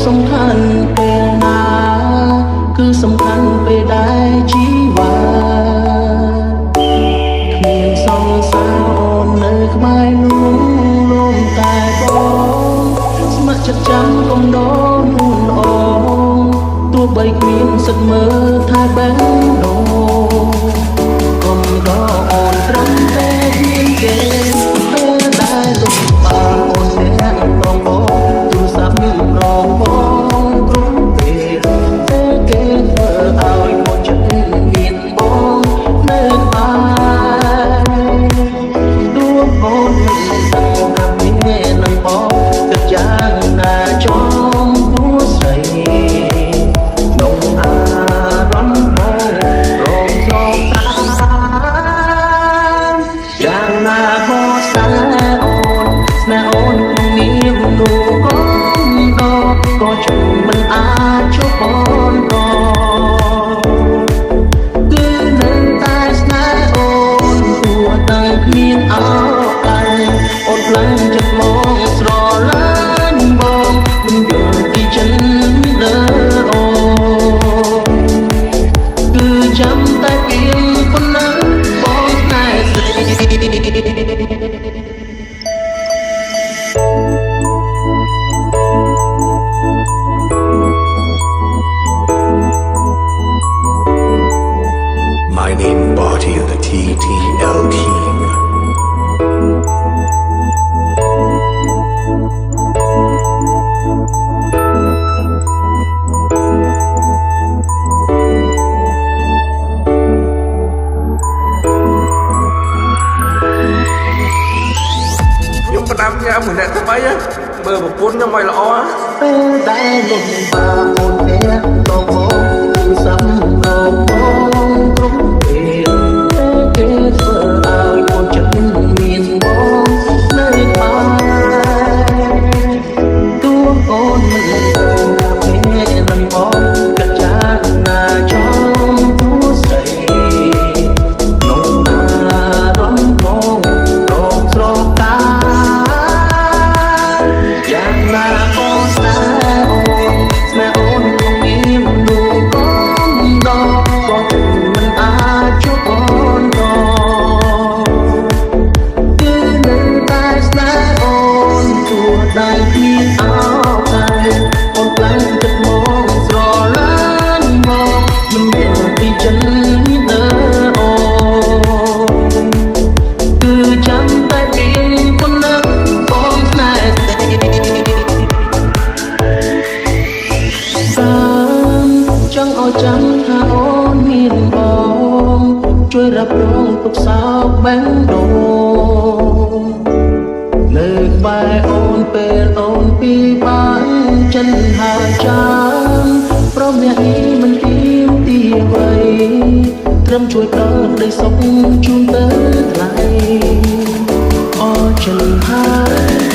សំខាន់ពេលណាគឺសំខាន់ពេលដែលជីវ៉ាគ្មានសង្សារអូននៅក្បែរនោះលំតែបងស្ម័គ្រចិត្តចាំកុំដោនួនអូនទោះបីគ្មានសិទ្ធមើលថែបែងដូកុំដោអូនត្រឹមតែមានគេពេលដែលលំបាកអូនអ្នកต้องបងទូរស័ព្ទមានរងបងគ្រប់ពេលពេលគេធ្វើឲ្យមកចិត្តមានបងនៅក្បែរទោះអូនមិនដឹងថាមាននឹងបងគិតយ៉ាងណាចង់គួរស្រីក្នុងអារម្មណ៍បងរងឆ្លងតាមយ៉ាងណាក៏ស្នេហ៍អូនស្នេហ៍អូនក្នុងនាមនោះក៏ជួយមិនអាចជួបអូនក៏គឺនៅតែស្នេហ៍អូនទោះតែគ្មានអោកាយអូនខ្លាំងចិត្តមកស្រឡាញ់បងមិនយល់ពីចិនលើអូនគឺចាំតែពីប៉ុណ្ណឹងបងស្នេហ៍ស្រី My name Body of the TTL team. ខ្ញុំផ្ដាំញ៉ាំមួយអ្នកថ្មីមើលប្រពន្ធខ្ញុំឲ្យល្អពេលដែលលំបាកអូនអ្នកต้องបងសំរងបងគ្រប់ពេលគេធ្វើឲ្យអូនចិត្តមានបងនៅក្បែរទោះអូនមិនដឹងថាពេលនឹងបងគិតយ៉ាងណាចង់គួរស្រីក្នុងអារម្មណ៍បងរងស្រោតាយ៉ាងណាក៏ស្នេហ៍អូនស្នេហ៍អូនក្នុងនាមនោះក៏ជួយមិនអាចជួបអូនក៏គឺនៅតែស្នេហ៍អូនទោះតែគ្មានអោកាយអូនខ្លាំងចិត្តមកស្រឡាញ់មកមិនយល់ពីចិនលើអូនគឺចាំតែពីប៉ុណ្ណឹងបងស្នេហ៍ស្រីចង់ឲ្យចាំថាអូនមានបងជួយរ៉ាប់រងទុកសោកបែងដូងនៅក្បែរអូនពេលអូនពីបានចិនហើយចាំព្រមអ្នកនេះមិនគៀមទីអ្វីត្រឹមជួយដល់ក្តីសុខជូនទៅថ្លៃអរចិនហើយ